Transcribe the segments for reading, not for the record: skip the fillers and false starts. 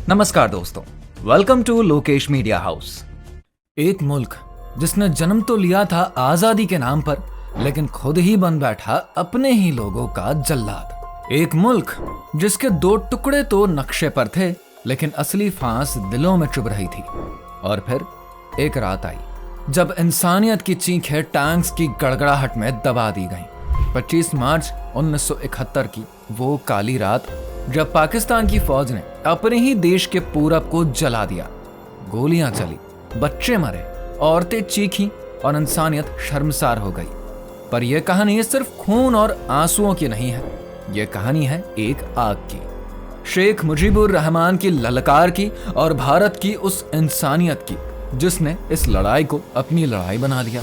नमस्कार दोस्तों, welcome to Lokesh media house. एक मुल्क जिसने जन्म तो लिया था आजादी के नाम पर, लेकिन खुद ही बन बैठा अपने ही लोगों का जल्लाद। एक मुल्क जिसके दो टुकड़े तो नक्शे पर थे, लेकिन असली फांस दिलों में चुभ रही थी। और फिर एक रात आई जब इंसानियत की चीखें टैंक्स की गड़गड़ाहट में दबा दी गईं। 25 मार्च 1971 की वो काली रात, जब पाकिस्तान की फौज ने अपने ही देश के पूरब को जला दिया। गोलियां चली, बच्चे मरे, औरतें चीखीं और इंसानियत शर्मसार हो गई। पर यह कहानी सिर्फ खून और आंसुओं की नहीं है, यह कहानी है एक आग की, शेख मुजीबुर रहमान की ललकार की और भारत की उस इंसानियत की जिसने इस लड़ाई को अपनी लड़ाई बना लिया।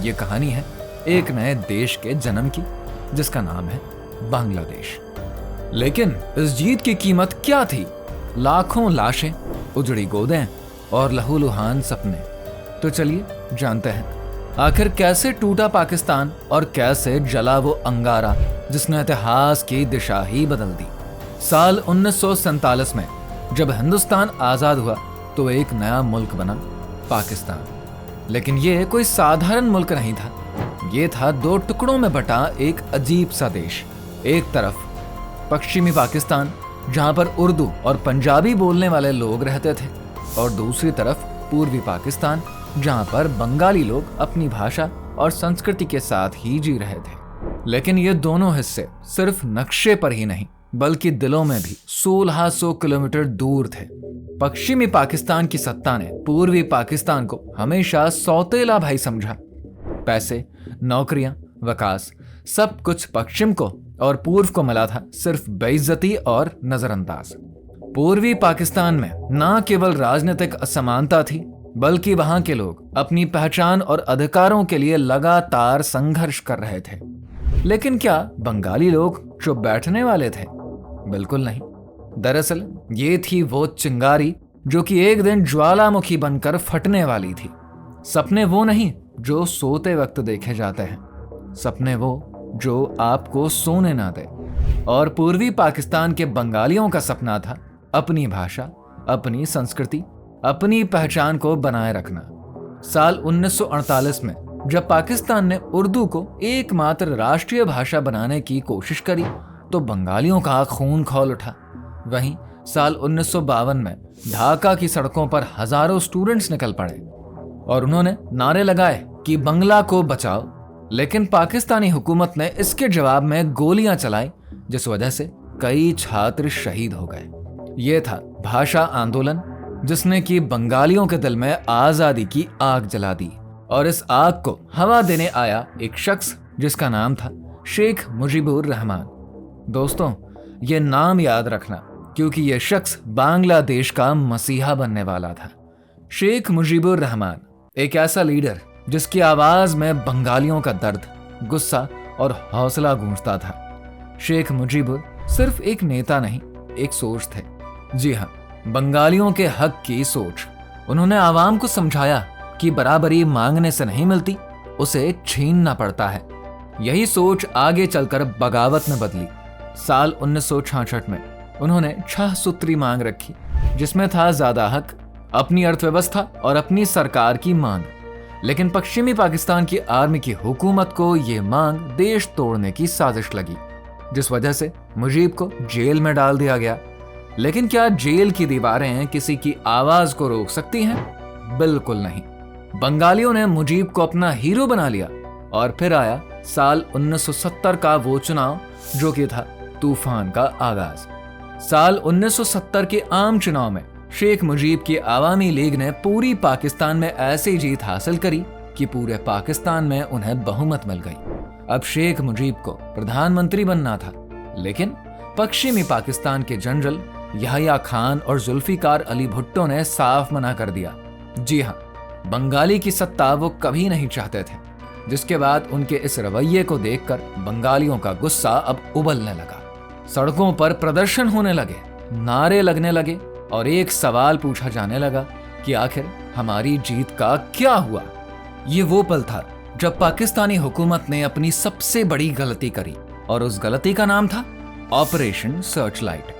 यह कहानी है एक नए देश के जन्म की, जिसका नाम है बांग्लादेश। लेकिन इस जीत की कीमत क्या थी? लाखों लाशें, उजड़ी गोदें और लहूलुहान सपने। तो चलिए जानते हैं आखिर कैसे टूटा पाकिस्तान और कैसे जला वो अंगारा जिसने इतिहास की दिशा ही बदल दी। साल 1947 में जब हिंदुस्तान आजाद हुआ तो एक नया मुल्क बना, पाकिस्तान। लेकिन ये कोई साधारण मुल्क नहीं था, ये था दो टुकड़ों में बटा एक अजीब सा देश। एक तरफ पश्चिमी पाकिस्तान, जहां पर उर्दू और पंजाबी बोलने वाले लोग रहते थे, और दूसरी तरफ पूर्वी पाकिस्तान, जहां पर बंगाली लोग अपनी भाषा और संस्कृति के साथ ही जी रहे थे। लेकिन ये दोनों हिस्से सिर्फ नक्शे पर ही नहीं, बल्कि दिलों में भी 1600 किलोमीटर दूर थे। पश्चिमी पाकिस्तान की सत्ता ने पूर्वी पाकिस्तान को हमेशा सौतेला भाई समझा। पैसे, नौकरियां, विकास, सब कुछ पश्चिम को और पूर्व को मिला था सिर्फ बेइज्जती और नजरअंदाज। पूर्वी पाकिस्तान में न केवल राजनीतिक असमानता थी, बल्कि वहां के लोग अपनी पहचान और अधिकारों के लिए लगातार संघर्ष कर रहे थे। लेकिन क्या बंगाली लोग चुप बैठने वाले थे? बिल्कुल नहीं। दरअसल ये थी वो चिंगारी जो कि एक दिन ज्वालामुखी बनकर फटने वाली थी। सपने वो नहीं जो सोते वक्त देखे जाते हैं, सपने वो जो आपको सोने ना दे। और पूर्वी पाकिस्तान के बंगालियों का सपना था अपनी भाषा, अपनी संस्कृति, अपनी पहचान को बनाए रखना। साल 1948 में जब पाकिस्तान ने उर्दू को एकमात्र राष्ट्रीय भाषा बनाने की कोशिश करी तो बंगालियों का खून खौल उठा। वहीं साल 1952 में ढाका की सड़कों पर हजारों स्टूडेंट्स निकल पड़े और उन्होंने नारे लगाए कि बंगला को बचाओ। लेकिन पाकिस्तानी हुकूमत ने इसके जवाब में गोलियां चलाई, जिस वजह से कई छात्र शहीद हो गए। ये था भाषा आंदोलन, जिसने कि बंगालियों के दिल में आजादी की आग जला दी। और इस आग को हवा देने आया एक शख्स जिसका नाम था शेख मुजीबुर रहमान। दोस्तों, ये नाम याद रखना, क्योंकि यह शख्स बांग्लादेश का मसीहा बनने वाला था। शेख मुजीबुर रहमान एक ऐसा लीडर जिसकी आवाज में बंगालियों का दर्द, गुस्सा और हौसला गूंजता था। शेख मुजीबुर सिर्फ एक नेता नहीं, एक सोच थे। जी हाँ, बंगालियों के हक की सोच। उन्होंने आवाम को समझाया कि बराबरी मांगने से नहीं मिलती, उसे छीनना पड़ता है। यही सोच आगे चलकर बगावत में बदली। साल 1966 में उन्होंने 6 सूत्री मांग रखी, जिसमें था ज्यादा हक, अपनी अर्थव्यवस्था और अपनी सरकार की मांग। लेकिन पश्चिमी पाकिस्तान की आर्मी की हुकूमत को यह मांग देश तोड़ने की साजिश लगी, जिस वजह से मुजीब को जेल में डाल दिया गया। लेकिन क्या जेल की दीवारें किसी की आवाज को रोक सकती हैं? बिल्कुल नहीं। बंगालियों ने मुजीब को अपना हीरो बना लिया। और फिर आया साल 1970 का वो चुनाव जो कि था तूफान का आगाज। साल 1970 के आम चुनाव में शेख मुजीब की आवामी लीग ने पूरी पाकिस्तान में ऐसी जीत हासिल करी कि पूरे पाकिस्तान में उन्हें बहुमत मिल गई। अब शेख मुजीब को प्रधानमंत्री बनना था, लेकिन पश्चिमी पाकिस्तान के जनरल याह्या खान और जुल्फिकार अली भुट्टो ने साफ मना कर दिया। जी हाँ, बंगाली की सत्ता वो कभी नहीं चाहते थे। जिसके बाद उनके इस रवैये को देखकर बंगालियों का गुस्सा अब उबलने लगा। सड़कों पर प्रदर्शन होने लगे, नारे लगने लगे और एक सवाल पूछा जाने लगा कि आखिर हमारी जीत का क्या हुआ। ये वो पल था जब पाकिस्तानी हुकूमत ने अपनी सबसे बड़ी गलती करी, और उस गलती का नाम था ऑपरेशन सर्चलाइट।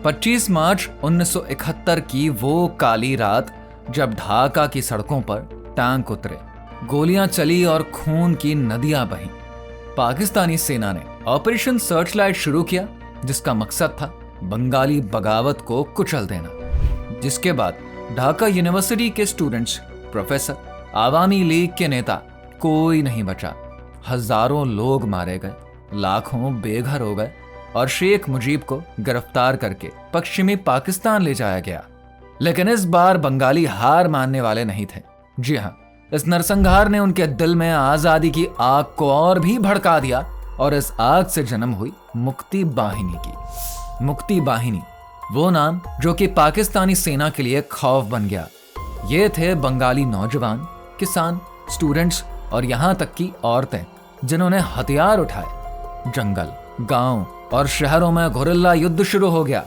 25 मार्च 1971 की वो काली रात जब ढाका की सड़कों पर टैंक उतरे, गोलियां चली और खून की नदियां बहीं। पाकिस्तानी सेना ने ऑपरेशन सर्चलाइट शुरू किया, जिसका मकसद था बंगाली बगावत को कुचल देना। जिसके बाद ढाका यूनिवर्सिटी के स्टूडेंट्स, प्रोफेसर, आवामी लीग के नेता, कोई नहीं बचा। हजारों लोग मारे गए, लाखों बेघर हो गए और शेख मुजीब को गिरफ्तार करके पश्चिमी पाकिस्तान ले जाया गया। लेकिन इस बार बंगाली हार मानने वाले नहीं थे। जी हाँ, इस नरसंहार ने उनके दिल में आजादी की आग को और भी भड़का दिया और इस आग से जन्म हुई मुक्ति बाहिनी की। मुक्ति बाहिनी, वो नाम जो कि पाकिस्तानी सेना के लिए खौफ बन गया। ये थे बंगाली नौजवान, किसान, स्टूडेंट्स और यहाँ तक कि औरतें, जिन्होंने हथियार उठाए। जंगल, गांव और शहरों में गुरिल्ला युद्ध शुरू हो गया।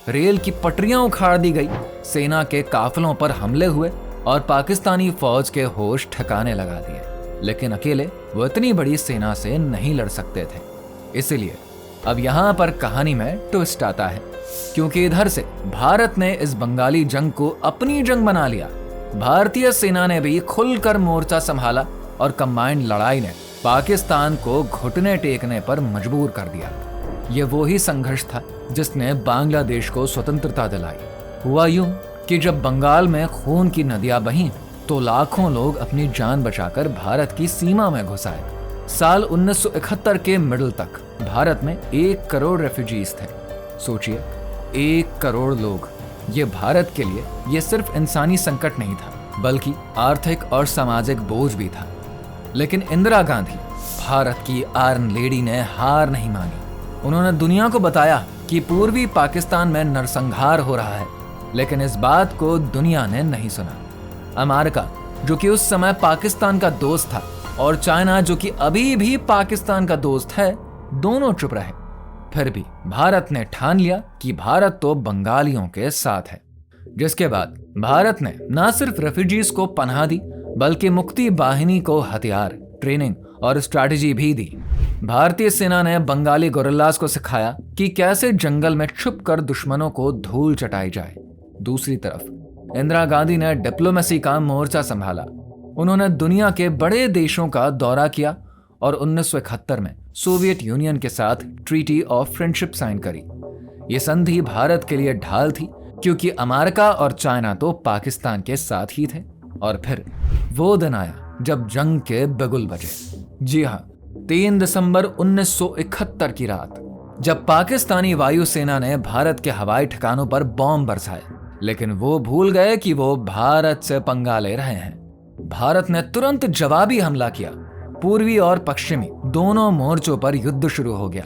रेल की पटरियां उखाड़ दी गई, सेना के काफिलों पर हमले हुए और पाकिस्तानी फौज के होश ठिकाने लगा दिए। लेकिन अकेले वो इतनी बड़ी सेना से नहीं लड़ सकते थे। इसलिए अब यहाँ पर कहानी में ट्विस्ट आता है, क्योंकि इधर से भारत ने इस बंगाली जंग को अपनी जंग बना लिया। भारतीय सेना ने भी खुलकर मोर्चा संभाला और कंबाइंड लड़ाई ने पाकिस्तान को घुटने टेकने पर मजबूर कर दिया। ये वो ही संघर्ष था जिसने बांग्लादेश को स्वतंत्रता दिलाई। हुआ यूं कि जब बंगाल में खून की नदियां बहीं तो लाखों लोग अपनी जान बचाकर भारत की सीमा में घुस आए। साल 1971 के मिडल तक भारत में 1 करोड़ रेफ्यूजीज थे। सोचिए, 1 करोड़ लोग। ये भारत के लिए ये सिर्फ इंसानी संकट नहीं था, बल्कि आर्थिक और सामाजिक बोझ भी था। लेकिन इंदिरा गांधी, भारत की आयरन लेडी, ने हार नहीं मानी। उन्होंने दुनिया को बताया कि पूर्वी पाकिस्तान में नरसंहार हो रहा है, लेकिन इस बात को दुनिया ने नहीं सुना। अमेरिका, जो कि उस समय पाकिस्तान का दोस्त था, और चाइना, जो कि अभी भी पाकिस्तान का दोस्त है, दोनों चुप रहे। फिर भी भारत ने ठान लिया कि भारत तो बंगालियों के साथ है। जिसके बाद भारत ने न सिर्फ रेफ्यूजीज को पनाह दी, बल्कि मुक्ति बाहिनी को हथियार, ट्रेनिंग और स्ट्रैटेजी भी दी। भारतीय सेना ने बंगाली गोरिल्लास को सिखाया कि कैसे जंगल में छुपकर दुश्मनों को धूल चटाई जाए। दूसरी तरफ इंदिरा गांधी ने डिप्लोमेसी का मोर्चा संभाला। उन्होंने दुनिया के बड़े देशों का दौरा किया और 1971 में सोवियत यूनियन के साथ ट्रीटी ऑफ फ्रेंडशिप साइन करी। ये संधि भारत के लिए ढाल थी, क्योंकि अमेरिका और चाइना तो पाकिस्तान के साथ ही थे। और फिर वो दिन आया जब जंग के बिगुल बजे। जी हाँ, 3 दिसंबर 1971 की रात, जब पाकिस्तानी वायुसेना ने भारत के हवाई ठिकानों पर बॉम्ब बरसाए। लेकिन वो भूल गए कि वो भारत से पंगा ले रहे हैं। भारत ने तुरंत जवाबी हमला किया। पूर्वी और पश्चिमी दोनों मोर्चों पर युद्ध शुरू हो गया।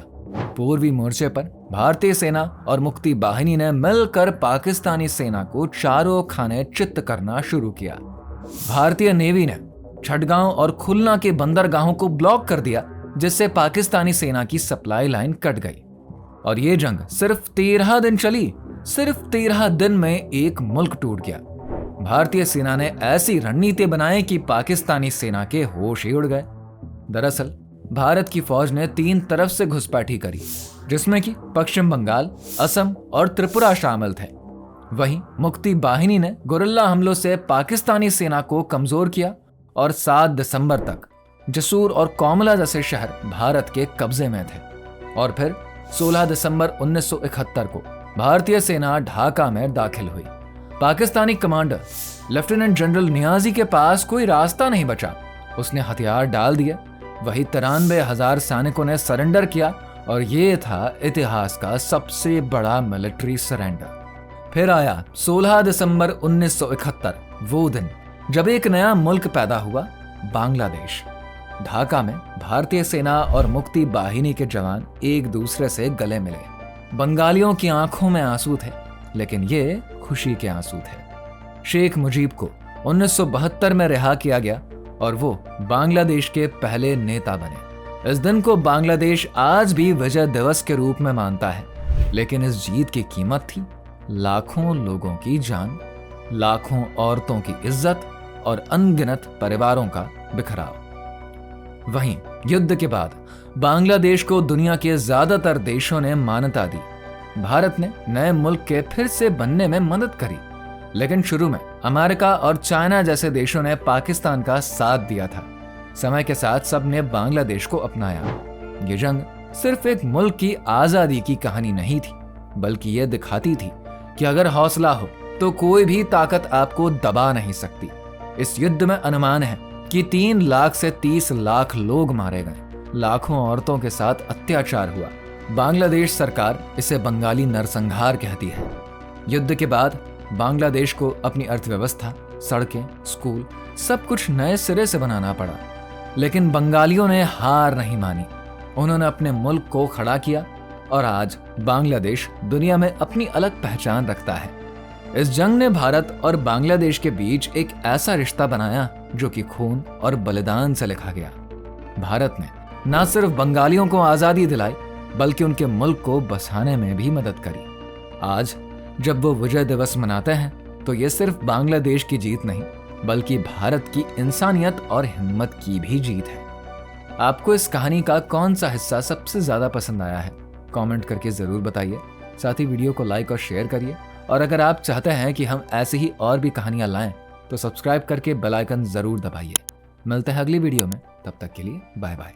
पूर्वी मोर्चे पर भारतीय सेना और मुक्ति बाहिनी ने मिलकर पाकिस्तानी सेना को चारों खाने चित्त करना शुरू किया। भारतीय नेवी ने छठगांव और खुलना के बंदरगाहों को ब्लॉक कर दिया, जिससे पाकिस्तानी सेना की सप्लाई लाइन कट गई। और ये जंग सिर्फ 13 दिन चली। सिर्फ 13 दिन में एक मुल्क टूट गया। भारतीय सेना ने ऐसी रणनीति बनाई कि पाकिस्तानी सेना के होश ही उड़ गए। दरअसल भारत की फौज ने 3 तरफ से घुसपैठी करी, जिसमें कि पश्चिम बंगाल, असम और त्रिपुरा शामिल थे। वहीं मुक्ति बाहिनी ने गुरिल्ला हमलों से पाकिस्तानी सेना को कमजोर किया और 7 दिसंबर तक जसूर और कोमला जैसे शहर भारत के कब्जे में थे। और फिर 16 दिसंबर 1971 को भारतीय सेना ढाका में दाखिल हुई। Pakistani commander lieutenant general Niazi के पास कोई रास्ता नहीं बचा। उसने हथियार डाल दिए। वही 93,000 सैनिकों ने सरेंडर किया और ये था इतिहास का सबसे बड़ा मिलिट्री सरेंडर। फिर आया 16 दिसंबर 1971, वो दिन जब एक नया मुल्क पैदा हुआ, बांग्लादेश। ढाका में भारतीय सेना और मुक्ति बाहिनी के जवान एक दूसरे से गले मिले। बंगालियों की आंखों में आंसू थे, लेकिन ये खुशी के आंसू थे। शेख मुजीब को 1972 में रिहा किया गया और वो बांग्लादेश के पहले नेता बने। इस दिन को बांग्लादेश आज भी विजय दिवस के रूप में मानता है, लेकिन इस जीत की कीमत थी लाखों लोगों की जान, लाखों औरतों की इज्जत और अनगिनत परिवारों का बिखराव। वहीं युद्ध के बाद बांग्लादेश को दुनिया के ज्यादातर देशों ने मान्यता दी। भारत ने नए मुल्क के फिर से बनने में मदद करी, लेकिन शुरू में अमेरिका और चाइना जैसे देशों ने पाकिस्तान का साथ दिया था। समय के साथ सबने बांग्लादेश को अपनाया। ये जंग सिर्फ एक मुल्क की आजादी की कहानी नहीं थी, बल्कि यह दिखाती थी कि अगर हौसला हो तो कोई भी ताकत आपको दबा नहीं सकती। इस युद्ध में अनुमान है कि 3 लाख से 30 लाख लोग मारे गए, लाखों औरतों के साथ अत्याचार हुआ। बांग्लादेश सरकार इसे बंगाली नरसंहार कहती है। युद्ध के बाद बांग्लादेश को अपनी अर्थव्यवस्था, सड़कें, स्कूल सब कुछ नए सिरे से बनाना पड़ा, लेकिन बंगालियों ने हार नहीं मानी। उन्होंने अपने मुल्क को खड़ा किया और आज बांग्लादेश दुनिया में अपनी अलग पहचान रखता है। इस जंग ने भारत और बांग्लादेश के बीच एक ऐसा रिश्ता बनाया जो कि खून और बलिदान से लिखा गया। भारत ने न सिर्फ बंगालियों को आजादी दिलाई, बल्कि उनके मुल्क को बसाने में भी मदद करी। आज जब वो विजय दिवस मनाते हैं तो ये सिर्फ बांग्लादेश की जीत नहीं, बल्कि भारत की इंसानियत और हिम्मत की भी जीत है। आपको इस कहानी का कौन सा हिस्सा सबसे ज्यादा पसंद आया है? कमेंट करके जरूर बताइए। साथ ही वीडियो को लाइक और शेयर करिए, और अगर आप चाहते हैं कि हम ऐसे ही और भी कहानियां लाएं तो सब्सक्राइब करके बेल आइकन जरूर दबाइए। मिलते हैं अगली वीडियो में, तब तक के लिए बाय बाय।